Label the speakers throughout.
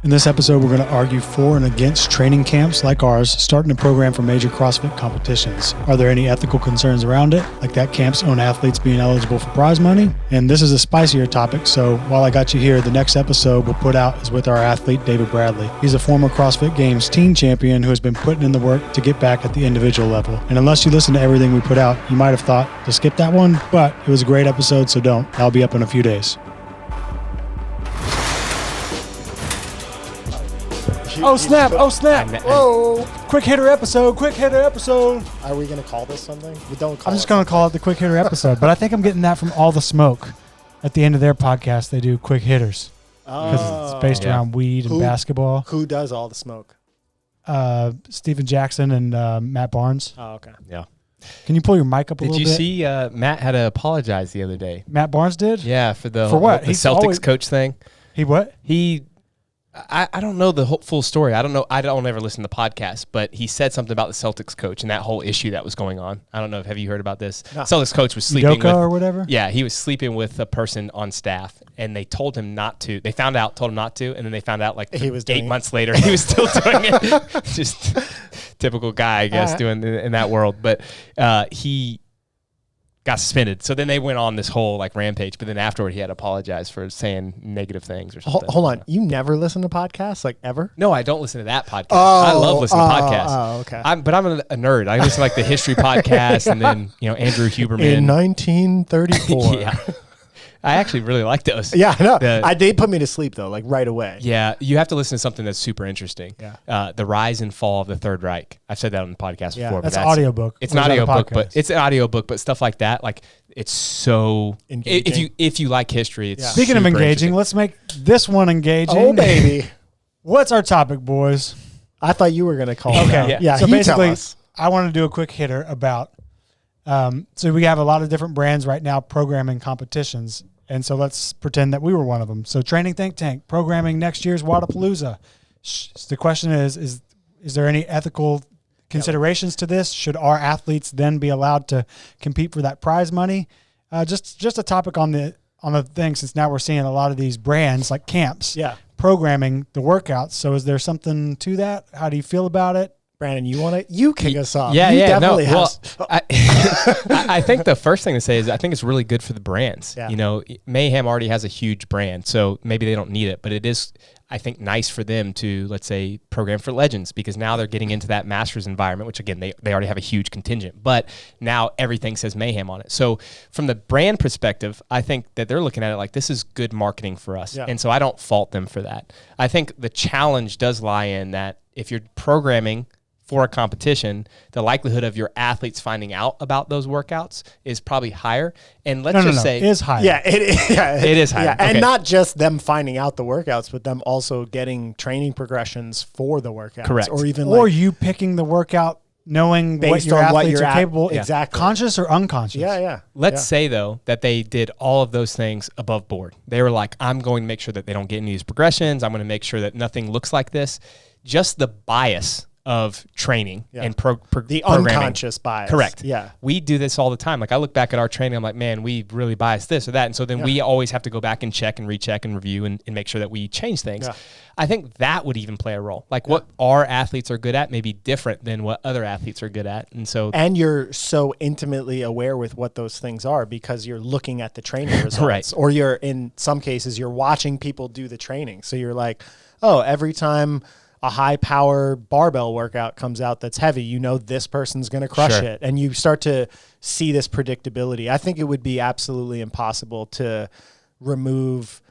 Speaker 1: In this episode, we're going to argue for and against training camps like ours, starting a program for major CrossFit competitions. Are there any ethical concerns around it, like that camp's own athletes being eligible for prize money? And this is a spicier topic, so while I got you here, the next episode we'll put out is with our athlete, David Bradley. He's a former CrossFit Games teen champion who has been putting in the work to get back at the individual level. And unless you listen to everything we put out, you might have thought to skip that one, but it was a great episode, so don't. That'll be up in a few days. Oh snap! Oh snap! Whoa! Quick hitter episode! Quick hitter episode!
Speaker 2: Are we going to call this something? We don't call
Speaker 1: I'm just going to call it the quick hitter episode, but I think I'm getting that from All the Smoke. At the end of their podcast, they do quick hitters because it's based around weed and basketball.
Speaker 2: Who does All the Smoke?
Speaker 1: Steven Jackson and Matt Barnes.
Speaker 2: Oh, okay.
Speaker 3: Yeah.
Speaker 1: Can you pull your mic up a little bit?
Speaker 3: Did you see Matt had to apologize the other day?
Speaker 1: Matt Barnes did?
Speaker 3: Yeah, for
Speaker 1: what?
Speaker 3: The Celtics coach thing.
Speaker 1: He what?
Speaker 3: I don't know the full story. I don't know. I don't ever listen to podcasts, but he said something about the Celtics coach and that whole issue that was going on. I don't know. Have you heard about this? No. Celtics coach was sleeping with,
Speaker 1: or whatever?
Speaker 3: Yeah, he was sleeping with a person on staff, and they told him not to. They told him not to, and then they found out like
Speaker 2: he was
Speaker 3: 8 months later he was still doing it. Just typical guy, I guess, doing in that world. But he got suspended. So then they went on this whole like rampage, but then afterward he had to apologize for saying negative things or something.
Speaker 2: Hold on. You never listen to podcasts, like ever?
Speaker 3: No, I don't listen to that podcast. I love listening to podcasts.
Speaker 2: Oh, okay.
Speaker 3: But I'm a nerd. I listen to like the history podcast and then, Andrew Huberman.
Speaker 2: In 1934.
Speaker 3: Yeah. I actually really like those.
Speaker 2: Yeah, I know. They put me to sleep, though, like right away.
Speaker 3: Yeah, you have to listen to something that's super interesting.
Speaker 2: Yeah.
Speaker 3: The Rise and Fall of the Third Reich. I've said that on the podcast before.
Speaker 1: That's an audiobook.
Speaker 3: It's an audiobook, but it's an audiobook, but stuff like that, like it's so engaging. If you like history, it's
Speaker 1: Speaking of engaging, let's make this one engaging.
Speaker 2: Oh, baby.
Speaker 1: What's our topic, boys?
Speaker 2: I thought you were going to call it.
Speaker 1: Okay. Yeah. So basically, I want to do a quick hitter about, so we have a lot of different brands right now programming competitions. And so let's pretend that we were one of them. So Training Think Tank, programming next year's Wadapalooza. The question is there any ethical considerations to this? Should our athletes then be allowed to compete for that prize money? Just a topic on the thing, since now we're seeing a lot of these brands like camps programming the workouts. So is there something to that? How do you feel about it?
Speaker 2: Brannen, you kick us off.
Speaker 3: Yeah,
Speaker 2: you
Speaker 3: definitely
Speaker 2: have.
Speaker 3: Well, I think the first thing to say is I think it's really good for the brands.
Speaker 2: Yeah.
Speaker 3: Mayhem already has a huge brand, so maybe they don't need it, but it is, I think, nice for them to, let's say, program for Legends, because now they're getting into that Masters environment, which again, they already have a huge contingent, but now everything says Mayhem on it. So from the brand perspective, I think that they're looking at it like this is good marketing for us.
Speaker 2: Yeah.
Speaker 3: And so I don't fault them for that. I think the challenge does lie in that if you're programming for a competition, the likelihood of your athletes finding out about those workouts is probably higher. And let's say
Speaker 1: it is higher.
Speaker 2: Yeah, it
Speaker 3: is higher.
Speaker 2: Yeah,
Speaker 3: okay.
Speaker 2: And not just them finding out the workouts, but them also getting training progressions for the workouts.
Speaker 3: Correct.
Speaker 1: Or you picking the workout knowing what your athletes are capable,
Speaker 2: exactly,
Speaker 1: conscious or unconscious.
Speaker 2: Yeah.
Speaker 3: Let's say though that they did all of those things above board. They were like, I'm going to make sure that they don't get any of these progressions. I'm going to make sure that nothing looks like this. Just the bias of training and
Speaker 2: the unconscious bias.
Speaker 3: Correct.
Speaker 2: Yeah.
Speaker 3: We do this all the time. Like I look back at our training, I'm like, man, we really biased this or that. And so then we always have to go back and check and recheck and review and make sure that we change things. Yeah. I think that would even play a role. Like what our athletes are good at may be different than what other athletes are good at. And
Speaker 2: you're so intimately aware with what those things are because you're looking at the training results.
Speaker 3: Right.
Speaker 2: Or you're, in some cases, you're watching people do the training. So you're like, oh, every time a high power barbell workout comes out that's heavy, this person's going to crush it. And you start to see this predictability. I think it would be absolutely impossible to remove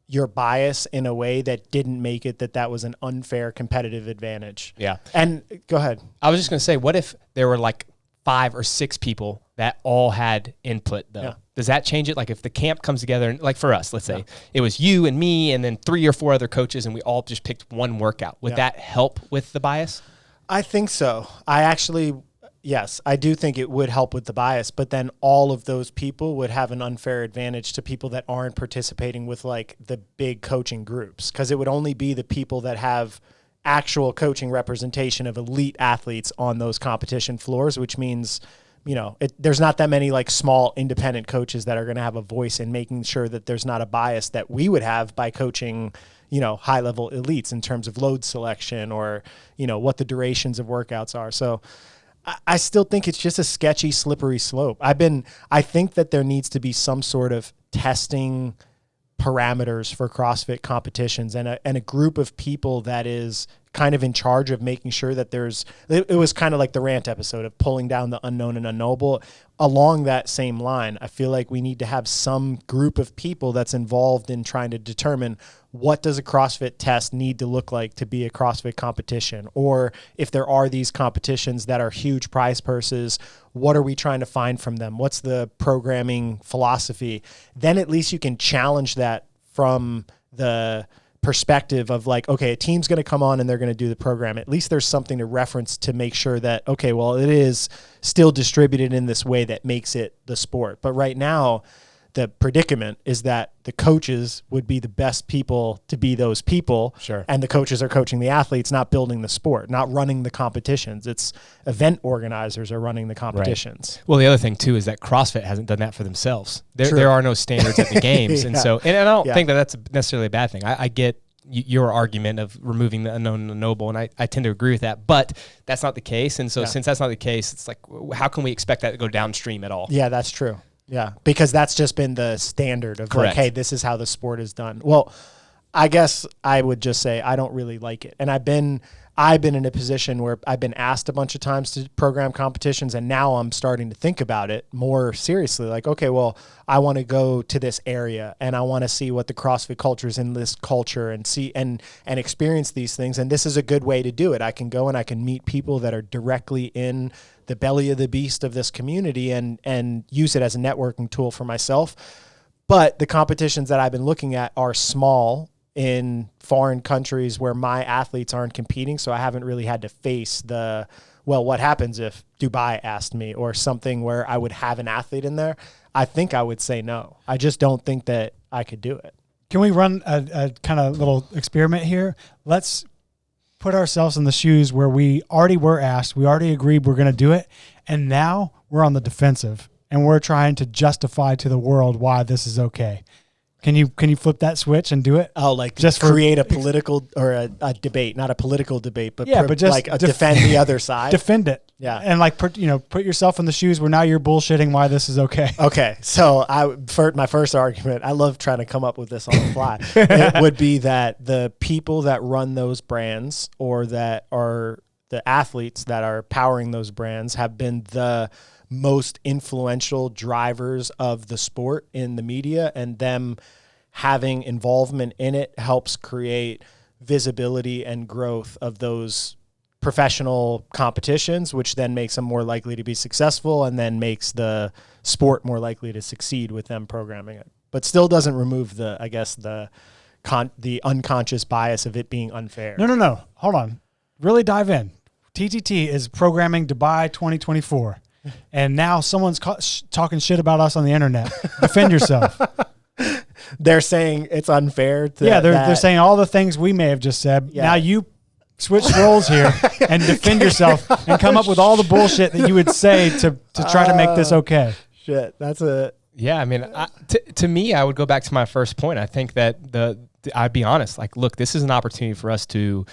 Speaker 2: your bias in a way that didn't make it that was an unfair competitive advantage.
Speaker 3: Yeah.
Speaker 2: And go ahead.
Speaker 3: I was just going to say, what if there were like 5 or 6 people that all had input though? Yeah. Does that change it? Like if the camp comes together and like for us, let's say it was you and me and then 3 or 4 other coaches and we all just picked one workout. Would that help with the bias?
Speaker 2: I think so. Yes, I do think it would help with the bias, but then all of those people would have an unfair advantage to people that aren't participating with like the big coaching groups, because it would only be the people that have actual coaching representation of elite athletes on those competition floors, which means there's not that many like small independent coaches that are going to have a voice in making sure that there's not a bias that we would have by coaching, high level elites in terms of load selection or, what the durations of workouts are. So I still think it's just a sketchy, slippery slope. I think that there needs to be some sort of testing parameters for CrossFit competitions and a group of people that is kind of in charge of making sure that it was kind of like the rant episode of pulling down the unknown and unknowable. Along that same line, I feel like we need to have some group of people that's involved in trying to determine what does a CrossFit test need to look like to be a CrossFit competition, or if there are these competitions that are huge prize purses, what are we trying to find from them? What's the programming philosophy? Then at least you can challenge that from the perspective of like, okay, a team's going to come on and they're going to do the program. At least there's something to reference to make sure that, okay, well, it is still distributed in this way that makes it the sport. But right now, the predicament is that the coaches would be the best people to be those people.
Speaker 3: Sure.
Speaker 2: And the coaches are coaching the athletes, not building the sport, not running the competitions. It's event organizers are running the competitions.
Speaker 3: Right. Well, the other thing too is that CrossFit hasn't done that for themselves. There are no standards at the games. And so, and I don't think that that's necessarily a bad thing. I get your argument of removing the unknown and unknowable, and I tend to agree with that, but that's not the case. And so since that's not the case, it's like, how can we expect that to go downstream at all?
Speaker 2: Yeah, that's true. Yeah, because that's just been the standard of like, hey, this is how the sport is done. Well, I guess I would just say I don't really like it. And I've been in a position where I've been asked a bunch of times to program competitions, and now I'm starting to think about it more seriously. Like, okay, well, I want to go to this area and I want to see what the CrossFit culture is in this culture and see and experience these things. And this is a good way to do it. I can go and I can meet people that are directly in the belly of the beast of this community and use it as a networking tool for myself. But the competitions that I've been looking at are small in foreign countries where my athletes aren't competing. So I haven't really had to face what happens if Dubai asked me or something where I would have an athlete in there? I think I would say no. I just don't think that I could do it.
Speaker 1: Can we run a kind of little experiment here? Let's put ourselves in the shoes where we already were asked, we already agreed we're going to do it, and now we're on the defensive and we're trying to justify to the world why this is okay. Can you flip that switch and do it?
Speaker 2: Oh, like just create a political or a debate, not a political debate, but
Speaker 1: but just
Speaker 2: like defend the other side.
Speaker 1: Defend it.
Speaker 2: Yeah.
Speaker 1: And like, put yourself in the shoes where now you're bullshitting why this is okay.
Speaker 2: Okay. So for my first argument, I love trying to come up with this on the fly. It would be that the people that run those brands or that are the athletes that are powering those brands have been the most influential drivers of the sport in the media, and them having involvement in it helps create visibility and growth of those professional competitions, which then makes them more likely to be successful and then makes the sport more likely to succeed with them programming it. But still doesn't remove the unconscious bias of it being unfair.
Speaker 1: No. Hold on. Really dive in. TTT is programming Dubai 2024. And now someone's talking shit about us on the internet. Defend yourself.
Speaker 2: They're saying it's unfair.
Speaker 1: They're saying all the things we may have just said. Yeah. Now you switch roles here and defend yourself and come up with all the bullshit that you would say to try to make this okay.
Speaker 2: Shit, that's a...
Speaker 3: Yeah, I mean, to me, I would go back to my first point. I think that I'd be honest. Like, look, this is an opportunity for us to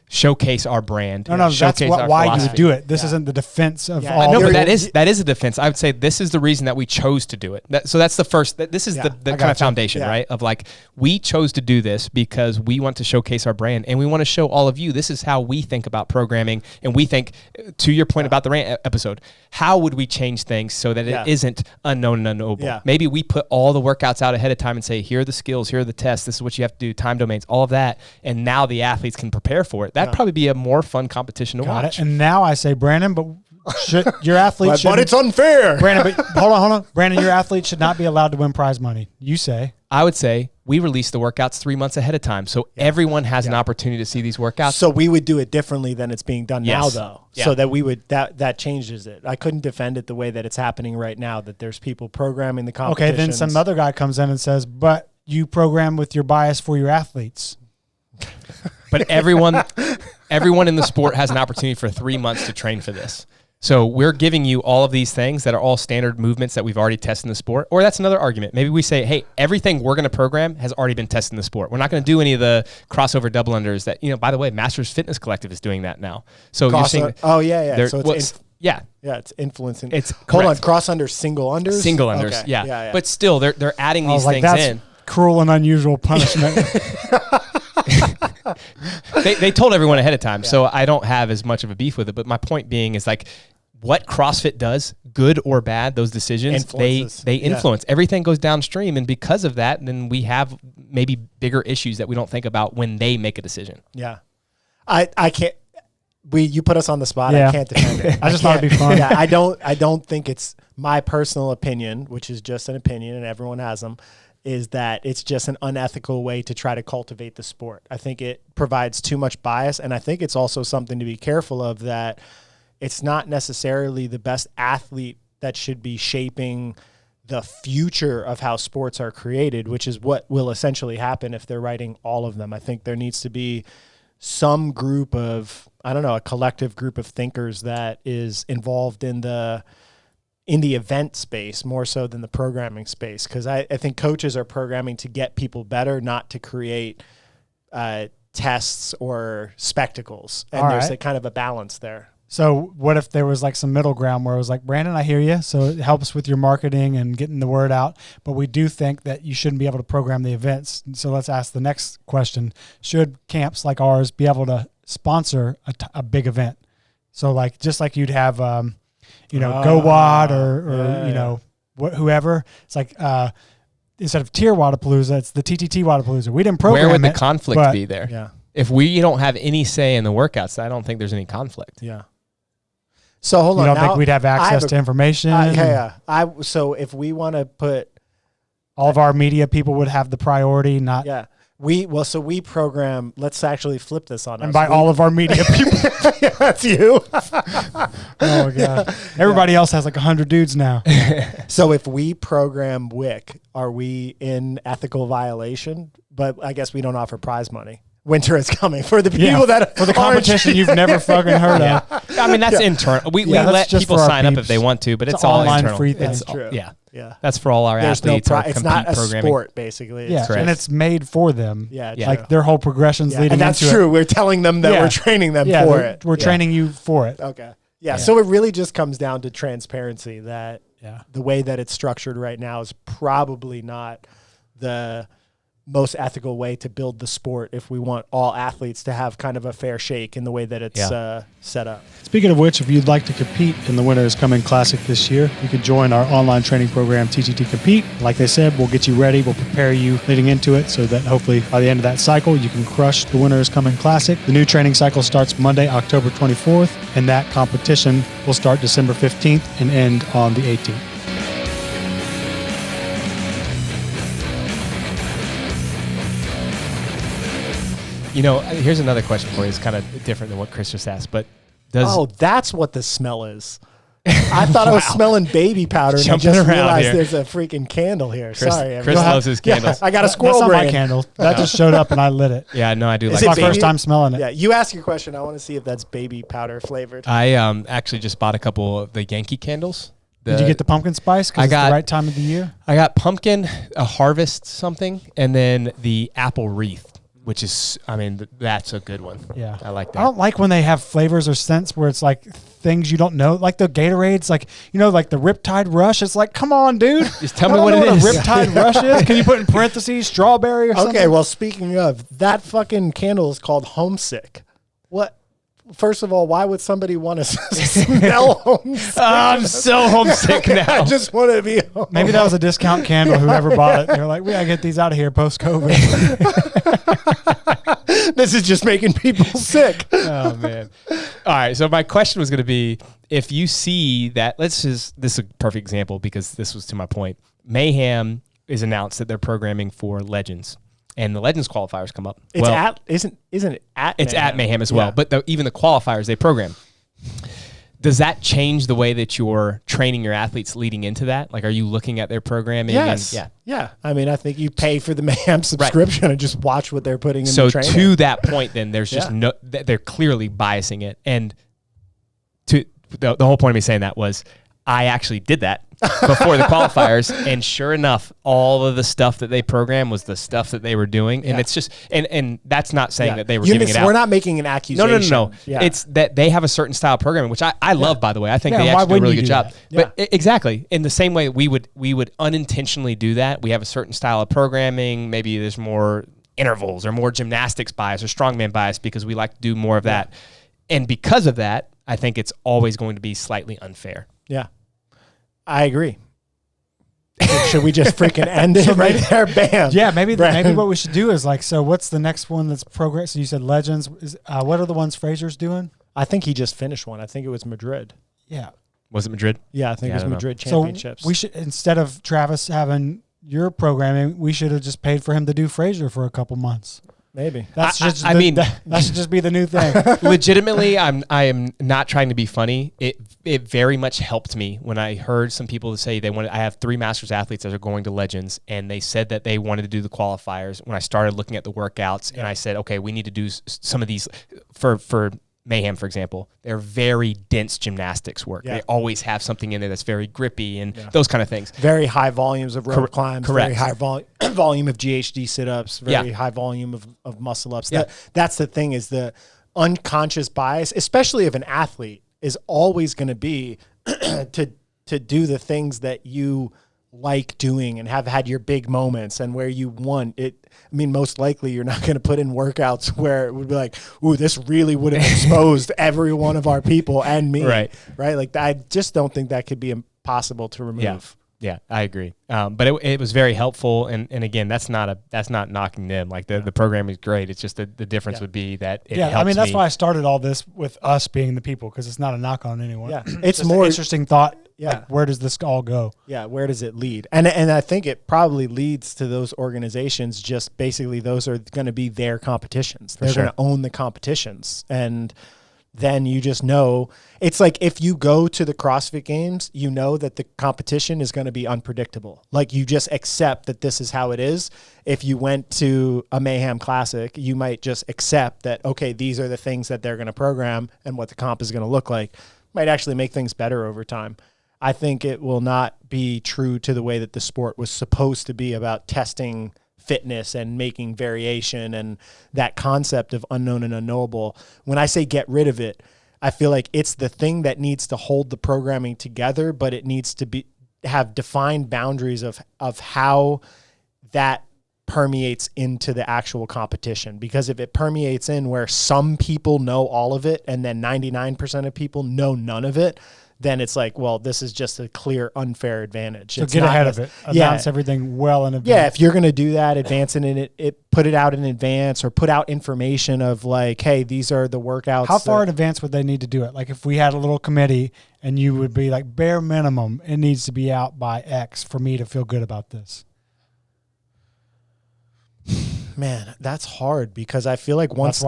Speaker 3: showcase our brand.
Speaker 1: No, that's why you would do it. This isn't the defense of all.
Speaker 3: No, but that is a defense. I would say this is the reason that we chose to do it. So that's the first. This is the kind of foundation, right? Of like, we chose to do this because we want to showcase our brand and we want to show all of you this is how we think about programming. And we think, to your point about the rant episode, how would we change things so that it isn't unknown and unknowable? Yeah. Maybe we put all the workouts out ahead of time and say, here are the skills, here are the tests, this is what you have to do, time domains, all of that, and now the athletes can prepare for it. That'd probably be a more fun competition to watch.
Speaker 1: And now I say, Brannen, but your athlete should.
Speaker 2: But it's unfair.
Speaker 1: Brannen, but hold on. Brannen, your athlete should not be allowed to win prize money. You say.
Speaker 3: I would say we release the workouts 3 months ahead of time, so everyone has an opportunity to see these workouts.
Speaker 2: So we would do it differently than it's being done now, though. Yeah. So that we would that changes it. I couldn't defend it the way that it's happening right now. That there's people programming the competitions.
Speaker 1: Okay, then some other guy comes in and says, "But you program with your bias for your athletes."
Speaker 3: But everyone in the sport has an opportunity for 3 months to train for this. So we're giving you all of these things that are all standard movements that we've already tested in the sport. Or that's another argument. Maybe we say, hey, everything we're going to program has already been tested in the sport. We're not going to do any of the crossover double unders that, by the way, Masters Fitness Collective is doing that now. So you're seeing,
Speaker 2: oh, yeah. So it's
Speaker 3: yeah,
Speaker 2: it's influencing.
Speaker 3: It's
Speaker 2: hold on, cross under single unders.
Speaker 3: Single unders,
Speaker 2: okay.
Speaker 3: yeah. But still, they're adding these things
Speaker 1: that's
Speaker 3: in.
Speaker 1: Cruel and unusual punishment.
Speaker 3: They told everyone ahead of time, so I don't have as much of a beef with it. But my point being is like, what CrossFit does, good or bad, those decisions, they influence. Everything goes downstream, and because of that, then we have maybe bigger issues that we don't think about when they make a decision.
Speaker 2: Yeah, I can't. You put us on the spot. Yeah. I can't defend it.
Speaker 1: I just thought it'd be fun.
Speaker 2: Yeah, I don't think it's my personal opinion, which is just an opinion, and everyone has them. Is that it's just an unethical way to try to cultivate the sport. I think it provides too much bias, and I think it's also something to be careful of, that it's not necessarily the best athlete that should be shaping the future of how sports are created, which is what will essentially happen if they're writing all of them. I think there needs to be some group of, a collective group of thinkers that is involved in the event space more so than the programming space. Because I think coaches are programming to get people better, not to create tests or spectacles. And there's a kind of a balance there.
Speaker 1: So what if there was like some middle ground where it was like, Brannen, I hear you. So it helps with your marketing and getting the word out. But we do think that you shouldn't be able to program the events. So let's ask the next question. Should camps like ours be able to sponsor a big event? So like, just like you'd have, GoWad or whoever. It's like instead of Tier Wadapalooza, it's the TTT Wadapalooza. We didn't program it.
Speaker 3: Where would the conflict be there?
Speaker 2: Yeah.
Speaker 3: If we don't have any say in the workouts, I don't think there's any conflict.
Speaker 2: Yeah. So hold on.
Speaker 1: You don't think we'd have access to information?
Speaker 2: So if we want to put
Speaker 1: all of our media people would have the priority, not
Speaker 2: we program. Let's actually flip this on us.
Speaker 1: And by all of our media people,
Speaker 2: that's you.
Speaker 1: Oh my god! Everybody else has like 100 dudes now.
Speaker 2: So if we program WIC, are we in ethical violation? But I guess we don't offer prize money. Winter is coming for the people that
Speaker 1: for the competition you've never fucking heard of.
Speaker 3: I mean, that's internal. We let people sign up if they want to, but it's all
Speaker 1: online
Speaker 3: internal.
Speaker 1: free thing.
Speaker 2: It's true.
Speaker 3: Yeah. That's for all our athletes.
Speaker 2: It's not a sport, basically.
Speaker 1: It's and it's made for them.
Speaker 2: Yeah,
Speaker 1: like their whole progression's leading into it.
Speaker 2: And that's true. We're telling them that we're training them for it.
Speaker 1: We're training you for it.
Speaker 2: Okay. Yeah. So it really just comes down to transparency. That the way that it's structured right now is probably not the most ethical way to build the sport if we want all athletes to have kind of a fair shake in the way that it's set up.
Speaker 1: Speaking of which, if you'd like to compete in the Winter is Coming Classic this year, you can join our online training program, TTT Compete. Like they said, we'll get you ready. We'll prepare you leading into it so that hopefully by the end of that cycle, you can crush the Winter is Coming Classic. The new training cycle starts Monday, October 24th, and that competition will start December 15th and end on the 18th.
Speaker 3: Here's another question for you. It's kind of different than what Chris just asked, but
Speaker 2: that's what the smell is. I thought I was smelling baby powder, and I just realized there's a freaking candle here. Sorry,
Speaker 3: Chris loves his candles.
Speaker 2: I got a squirrel
Speaker 1: brain. That's not
Speaker 2: my
Speaker 1: candle. That just showed up and I lit it.
Speaker 3: Yeah, no, I do.
Speaker 1: It's my first time smelling it.
Speaker 2: Yeah, you ask your question. I want to see if that's baby powder flavored.
Speaker 3: I actually just bought a couple of the Yankee candles.
Speaker 1: Did you get the pumpkin spice? Because it's the right time of the year.
Speaker 3: I got pumpkin, a harvest something, and then the apple wreath. Which is, that's a good one.
Speaker 1: Yeah.
Speaker 3: I like that.
Speaker 1: I don't like when they have flavors or scents where it's like things you don't know. Like the Gatorades, like, like the Riptide Rush. It's like, come on, dude.
Speaker 3: Just tell me what it is.
Speaker 1: A Riptide Rush is? Can you put in parentheses strawberry or something?
Speaker 2: Okay, well, speaking of, that fucking candle is called Homesick. What? First of all, why would somebody want to smell homesick?
Speaker 3: I'm so homesick now.
Speaker 2: I just want to be home.
Speaker 1: Maybe that was a discount candle, whoever bought it. They're like, we got to get these out of here post-COVID.
Speaker 2: This is just making people sick.
Speaker 3: Oh, man. All right, so my question was going to be, if you see that, this is a perfect example because this was to my point. Mayhem is announced that they're programming for Legends. And the Legends qualifiers come up.
Speaker 2: Isn't it at
Speaker 3: It's Mayhem? At Mayhem as well. But even the qualifiers they program. Does that change the way that you're training your athletes leading into that? Like, are you looking at their programming?
Speaker 2: Yes. Yeah. I think you pay for the Mayhem subscription and just watch what they're putting in the training. So
Speaker 3: to that point, then there's just they're clearly biasing it. And the whole point of me saying that was I actually did that before the qualifiers, and sure enough, all of the stuff that they programmed was the stuff that they were doing, and it's just and that's not saying that they were giving it out.
Speaker 2: We're not making an accusation.
Speaker 3: No.
Speaker 2: Yeah.
Speaker 3: It's that they have a certain style of programming, which I love, by the way. I think they
Speaker 1: why
Speaker 3: actually do a really
Speaker 1: wouldn't
Speaker 3: good
Speaker 1: you
Speaker 3: job.
Speaker 1: do that?
Speaker 3: But exactly in the same way we would unintentionally do that. We have a certain style of programming. Maybe there's more intervals or more gymnastics bias or strongman bias because we like to do more of that, and because of that, I think it's always going to be slightly unfair.
Speaker 2: Yeah. I agree. Should we just freaking end it right there? Bam.
Speaker 1: Yeah, maybe what we should do is like, so what's the next one that's progress? So you said Legends. What are the ones Fraser's doing?
Speaker 2: I think he just finished one. I think it was Madrid.
Speaker 1: Yeah.
Speaker 3: Was it Madrid?
Speaker 2: Yeah, I think it was Madrid
Speaker 1: So
Speaker 2: Championships.
Speaker 1: we should, instead of Travis having your programming, we should have just paid for him to do Fraser for a couple months.
Speaker 2: Maybe.
Speaker 1: That should just be the new thing.
Speaker 3: Legitimately, I am not trying to be funny. It very much helped me when I heard some people say they wanted. I have 3 Masters athletes that are going to Legends, and they said that they wanted to do the qualifiers. When I started looking at the workouts, and I said, okay, we need to do some of these for Mayhem, for example. They're very dense gymnastics work.
Speaker 2: Yeah.
Speaker 3: They always have something in there that's very grippy and those kind of things.
Speaker 2: Very high volumes of rope climbs.
Speaker 3: Correct.
Speaker 2: Very high volume of GHD sit-ups. Very high volume of muscle-ups.
Speaker 3: Yeah.
Speaker 2: That's the thing, is the unconscious bias, especially of an athlete, is always going to be to do the things that you like doing and have had your big moments and where you won it. I mean, most likely you're not going to put in workouts where it would be like, ooh, this really would have exposed every one of our people and me.
Speaker 3: Right.
Speaker 2: Like, I just don't think that could be impossible to remove.
Speaker 3: Yeah, I agree. But it was very helpful, and again, that's not knocking them. Like the program is great. It's just the difference would be that it helps
Speaker 1: I mean, that's
Speaker 3: me.
Speaker 1: why I started all this with us being the people, because it's not a knock on anyone.
Speaker 2: Yeah,
Speaker 1: it's
Speaker 2: more
Speaker 1: an interesting thought.
Speaker 2: Yeah,
Speaker 1: like, where does this all go?
Speaker 2: Yeah, where does it lead? And I think it probably leads to those organizations. Just basically, those are going to be their competitions. They're going to own the competitions, and then you just know. It's like if you go to the CrossFit Games, you know that the competition is going to be unpredictable. Like, you just accept that this is how it is. If you went to a Mayhem Classic, you might just accept that, okay, these are the things that they're going to program and what the comp is going to look like. Might actually make things better over time. I think it will not be true to the way that the sport was supposed to be about testing fitness and making variation and that concept of unknown and unknowable. When I say get rid of it, I feel like it's the thing that needs to hold the programming together, but it needs to have defined boundaries of how that permeates into the actual competition. Because if it permeates in where some people know all of it and then 99% of people know none of it, then it's like, well, this is just a clear unfair advantage.
Speaker 1: So
Speaker 2: it's
Speaker 1: get
Speaker 2: not
Speaker 1: ahead of it. Announce everything well in advance.
Speaker 2: Yeah, if you're going to do that, advance it, put it out in advance, or put out information of like, hey, these are the workouts.
Speaker 1: How far in advance would they need to do it? Like, if we had a little committee and you would be like, bare minimum, it needs to be out by X for me to feel good about this.
Speaker 2: Man, that's hard, because I feel like once
Speaker 1: that's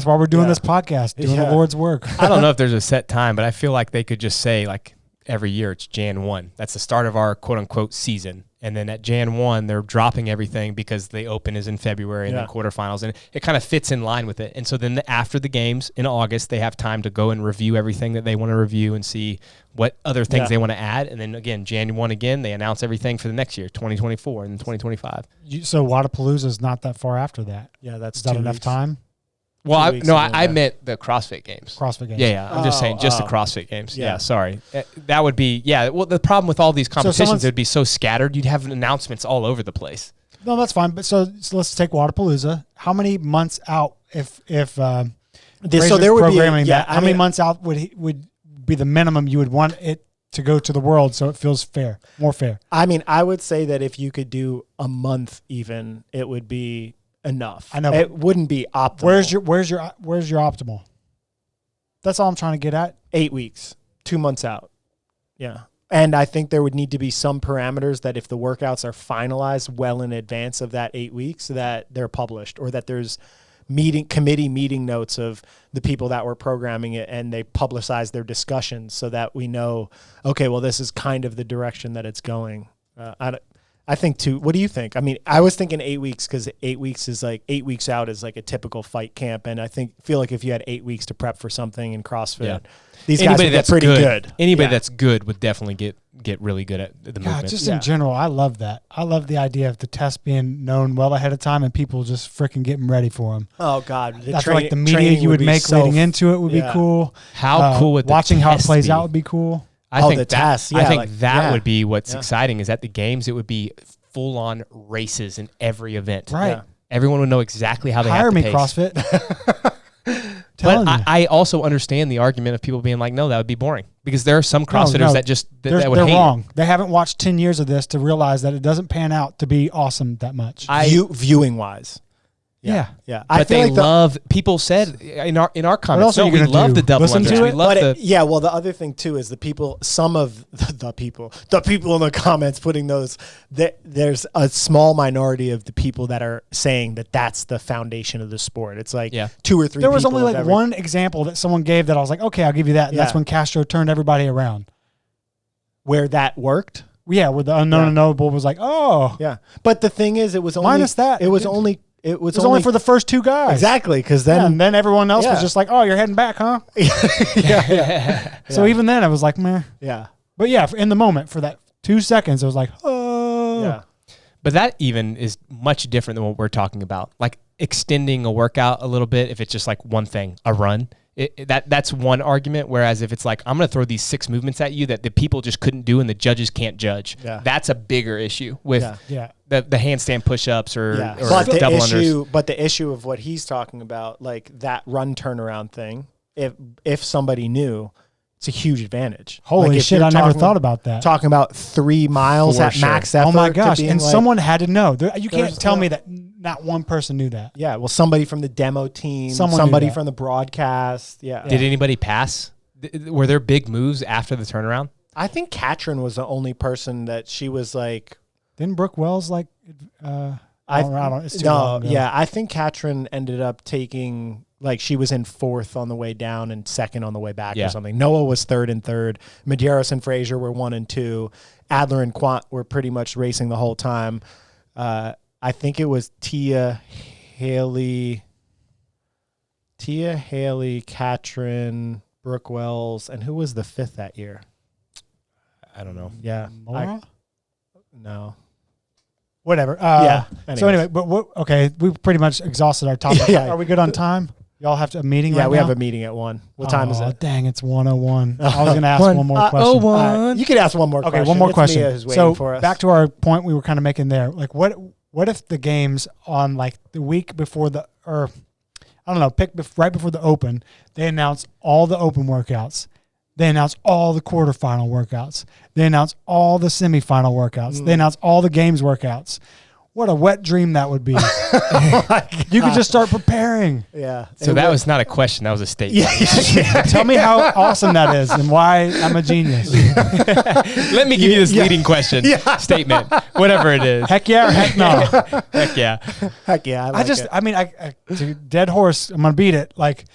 Speaker 1: why we're doing this podcast, doing the Lord's work.
Speaker 3: I don't know if there's a set time, but I feel like they could just say, like, every year it's Jan 1. That's the start of our quote unquote season. And then at Jan 1, they're dropping everything because the Open is in February and then quarterfinals. And it kind of fits in line with it. And so then after the games in August, they have time to go and review everything that they want to review and see what other things they want to add. And then again, Jan 1 again, they announce everything for the next year, 2024 and 2025.
Speaker 1: So Wadapalooza is not that far after that.
Speaker 2: Yeah, that's
Speaker 1: is that enough time?
Speaker 3: Well, I meant the CrossFit Games.
Speaker 1: CrossFit Games.
Speaker 3: Yeah. I'm just saying, just the CrossFit Games. Yeah, sorry. That would be, well, the problem with all these competitions, it would be so scattered, you'd have announcements all over the place.
Speaker 1: No, that's fine. But so let's take Wadapalooza. How many months out, if so
Speaker 2: there would
Speaker 1: programming
Speaker 2: be
Speaker 1: how many months out would be the minimum you would want it to go to the world so it feels fair, more fair?
Speaker 2: I mean, I would say that if you could do a month even, it would be enough.
Speaker 1: I know
Speaker 2: it wouldn't be optimal.
Speaker 1: Where's your optimal? That's all I'm trying to get at.
Speaker 2: 8 weeks, 2 months out. Yeah. And I think there would need to be some parameters that if the workouts are finalized well in advance of that 8 weeks, that they're published, or that there's committee meeting notes of the people that were programming it, and they publicize their discussions so that we know, okay, well, this is kind of the direction that it's going. I think too. What do you think? I mean, I was thinking 8 weeks because 8 weeks is like 8 weeks out is like a typical fight camp, and I feel like if you had 8 weeks to prep for something in CrossFit, these guys would get pretty good.
Speaker 3: Anybody that's good would definitely get really good at the movement.
Speaker 1: Just in general, I love that. I love the idea of the test being known well ahead of time and people just freaking getting ready for them.
Speaker 2: Oh God,
Speaker 1: I feel like the media you would make leading into it would be cool.
Speaker 3: How cool would
Speaker 1: watching how it plays
Speaker 3: be?
Speaker 1: out would be cool.
Speaker 3: I think
Speaker 2: the test. Yeah,
Speaker 3: I think would be what's exciting. Is at the games it would be full on races in every event.
Speaker 1: Right.
Speaker 2: Yeah.
Speaker 3: Everyone would know exactly how they have to
Speaker 1: me
Speaker 3: pace.
Speaker 1: CrossFit.
Speaker 3: But I also understand the argument of people being like, no, that would be boring, because there are some CrossFitters that just that would hate
Speaker 1: they're wrong. They haven't watched 10 years of this to realize that it doesn't pan out to be awesome that much.
Speaker 2: Viewing wise.
Speaker 1: Yeah.
Speaker 3: But they love. People said in our comments, we love the double
Speaker 1: Listen
Speaker 3: unders.
Speaker 1: to
Speaker 3: We
Speaker 1: it?
Speaker 3: love
Speaker 2: Well, the other thing too is the people in the comments putting those. There's a small minority of the people that are saying that that's the foundation of the sport. It's like 2 or 3.
Speaker 1: There was only like one example that someone gave that I was like, okay, I'll give you that. And that's when Castro turned everybody around.
Speaker 2: Where that worked.
Speaker 1: Yeah, where the unknown unknowable was like, oh.
Speaker 2: Yeah, but the thing is, it was only
Speaker 1: minus that.
Speaker 2: It was only. It was
Speaker 1: only for the first 2 guys.
Speaker 2: Exactly, because then
Speaker 1: everyone else was just like, "Oh, you're heading back, huh?" So even then, I was like, "Meh."
Speaker 2: Yeah.
Speaker 1: But yeah, in the moment, for that 2 seconds, it was like, "Oh."
Speaker 2: Yeah.
Speaker 3: But that even is much different than what we're talking about. Like extending a workout a little bit, if it's just like one thing, a run. That's one argument. Whereas if it's like, I'm going to throw these 6 movements at you that the people just couldn't do and the judges can't judge.
Speaker 2: Yeah.
Speaker 3: That's a bigger issue with the handstand push-ups or double unders.
Speaker 2: But the issue of what he's talking about, like that run turnaround thing, if somebody knew, it's a huge advantage.
Speaker 1: Holy shit, I never thought about that.
Speaker 2: Talking about 3 miles at max effort.
Speaker 1: Oh my gosh, and someone had to know. You can't tell me that not one person knew that.
Speaker 2: Yeah, well, somebody from the demo team, somebody from the broadcast. Yeah.
Speaker 3: Did anybody pass? Were there big moves after the turnaround?
Speaker 2: I think Katrin was the only person that she was like.
Speaker 1: Didn't Brooke Wells like? It's too
Speaker 2: no,
Speaker 1: long ago.
Speaker 2: yeah, I think Katrin ended up taking. Like she was in 4th on the way down and 2nd on the way back or something. Noah was 3rd and 3rd. Medeiros and Frazier were 1 and 2. Adler and Quant were pretty much racing the whole time. I think it was Tia, Haley, Katrin, Brooke Wells, and who was the 5th that year?
Speaker 3: I don't know.
Speaker 2: Yeah.
Speaker 1: Maura?
Speaker 2: No.
Speaker 1: Whatever.
Speaker 2: Anyways.
Speaker 1: So anyway, okay, we pretty much exhausted our topic.
Speaker 2: Yeah.
Speaker 1: Are we good on time? Y'all have a meeting right now?
Speaker 2: Yeah, we have a meeting at 1. What time is it?
Speaker 1: Dang, it's 1:01. I was going to ask one more question.
Speaker 2: You can ask one more question.
Speaker 1: Okay, one more question.
Speaker 2: Mia who's waiting
Speaker 1: so
Speaker 2: for us.
Speaker 1: back to our point we were kind of making there. Like what if the games on like the week before right before the Open, they announce all the Open workouts. They announce all the quarterfinal workouts. They announce all the semifinal workouts. They announce all the games workouts. What a wet dream that would be. You could just start preparing.
Speaker 2: Yeah.
Speaker 3: So that was not a question. That was a statement.
Speaker 1: Yeah. Tell me how awesome that is and why I'm a genius.
Speaker 3: Let me give you this leading question, statement, whatever it is.
Speaker 1: Heck yeah or heck no?
Speaker 3: Heck yeah.
Speaker 2: Heck yeah.
Speaker 1: I to dead horse, I'm going to beat it. Like,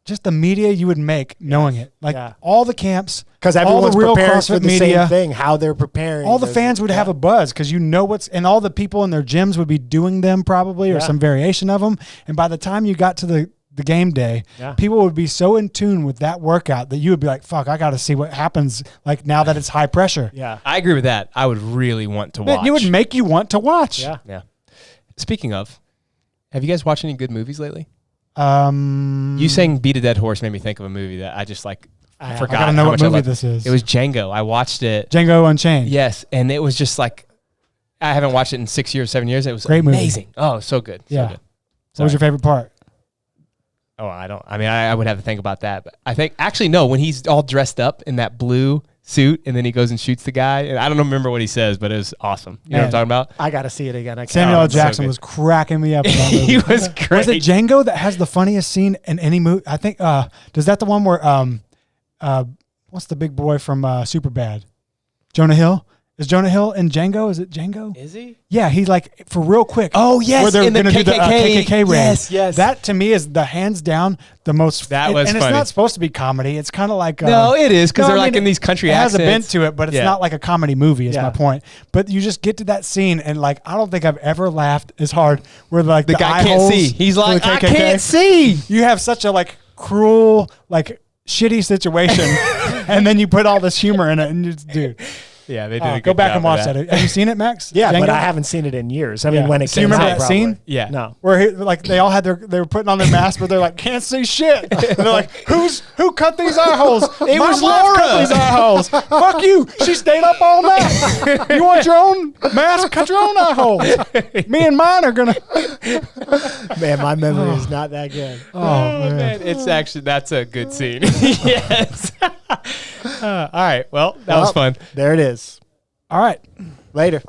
Speaker 1: just the media you would make knowing it. Like all the camps.
Speaker 2: Because everyone's
Speaker 1: real
Speaker 2: preparing
Speaker 1: CrossFit
Speaker 2: for the same thing, how they're preparing.
Speaker 1: All the fans would have a buzz because you know and all the people in their gyms would be doing them probably or some variation of them. And by the time you got to the game day, people would be so in tune with that workout that you would be like, fuck, I got to see what happens like now that it's high pressure.
Speaker 2: Yeah.
Speaker 3: I agree with that. I would really want to watch.
Speaker 1: It would make you want to watch.
Speaker 3: Yeah. Speaking of, have you guys watched any good movies lately?
Speaker 1: You
Speaker 3: saying beat a dead horse made me think of a movie that I just like forgot.
Speaker 1: I gotta know what movie this is.
Speaker 3: It was Django. I watched it.
Speaker 1: Django Unchained.
Speaker 3: Yes, and it was just like I haven't watched it in 6 years, 7 years. It was
Speaker 1: great
Speaker 3: amazing.
Speaker 1: Movie.
Speaker 3: Oh, so good.
Speaker 1: Yeah.
Speaker 3: So good.
Speaker 1: What was your favorite part?
Speaker 3: Oh, I would have to think about that. But I think actually no, when he's all dressed up in that blue suit and then he goes and shoots the guy. And I don't remember what he says, but it was awesome. You know what I'm talking about?
Speaker 2: I got to see it again.
Speaker 1: Samuel L. Jackson was cracking me up in that movie.
Speaker 3: He was great.
Speaker 1: Was it Django that has the funniest scene in any movie? I think, does that the one where, what's the big boy from Superbad? Jonah Hill? Is Jonah Hill in Django? Is it Django?
Speaker 3: Is he?
Speaker 1: Yeah, he's like for real quick.
Speaker 3: Oh, yes,
Speaker 1: where they're
Speaker 3: in the
Speaker 1: going to do the
Speaker 3: KKK.
Speaker 1: KKK raid.
Speaker 3: Yes.
Speaker 1: That to me is the hands down the most.
Speaker 3: That was
Speaker 1: and
Speaker 3: funny.
Speaker 1: it's not supposed to be comedy. It's kind of like
Speaker 3: No, it is because
Speaker 1: no,
Speaker 3: they're
Speaker 1: I
Speaker 3: like
Speaker 1: mean,
Speaker 3: in these country
Speaker 1: it has
Speaker 3: accents.
Speaker 1: a bent to it, but it's
Speaker 3: Yeah.
Speaker 1: not like a comedy movie. Is
Speaker 2: Yeah.
Speaker 1: my point. But you just get to that scene and like I don't think I've ever laughed as hard where like
Speaker 3: The guy
Speaker 1: eye
Speaker 3: can't
Speaker 1: holes
Speaker 3: see. He's
Speaker 1: for the
Speaker 3: like, I
Speaker 1: KKK.
Speaker 3: can't see.
Speaker 1: You have such a like cruel like shitty situation, and then you put all this humor in it, and you just, dude.
Speaker 3: Yeah, they did a good
Speaker 1: Go back
Speaker 3: job
Speaker 1: and
Speaker 3: of
Speaker 1: watch that. Have you seen it, Max?
Speaker 2: Yeah, but
Speaker 1: Django?
Speaker 2: I haven't seen it in years. I
Speaker 1: Yeah.
Speaker 2: mean, when it
Speaker 1: So you
Speaker 2: came
Speaker 1: remember
Speaker 2: out,
Speaker 1: that scene?
Speaker 2: probably.
Speaker 3: Yeah.
Speaker 2: No.
Speaker 1: Where like they all had they were putting on their masks, but they're like can't see shit. And they're like, who cut these eye holes?
Speaker 3: It
Speaker 1: My
Speaker 3: was
Speaker 1: wife
Speaker 3: Laura.
Speaker 1: cut these eye holes. Fuck you. She stayed up all night. You want your own mask? Cut your own eye holes. Me and mine are gonna.
Speaker 2: Man, my memory is not that good.
Speaker 1: Oh man.
Speaker 3: It's actually, that's a good scene. Yes. All right. Well, that was fun.
Speaker 2: There it is.
Speaker 1: All right.
Speaker 2: Later.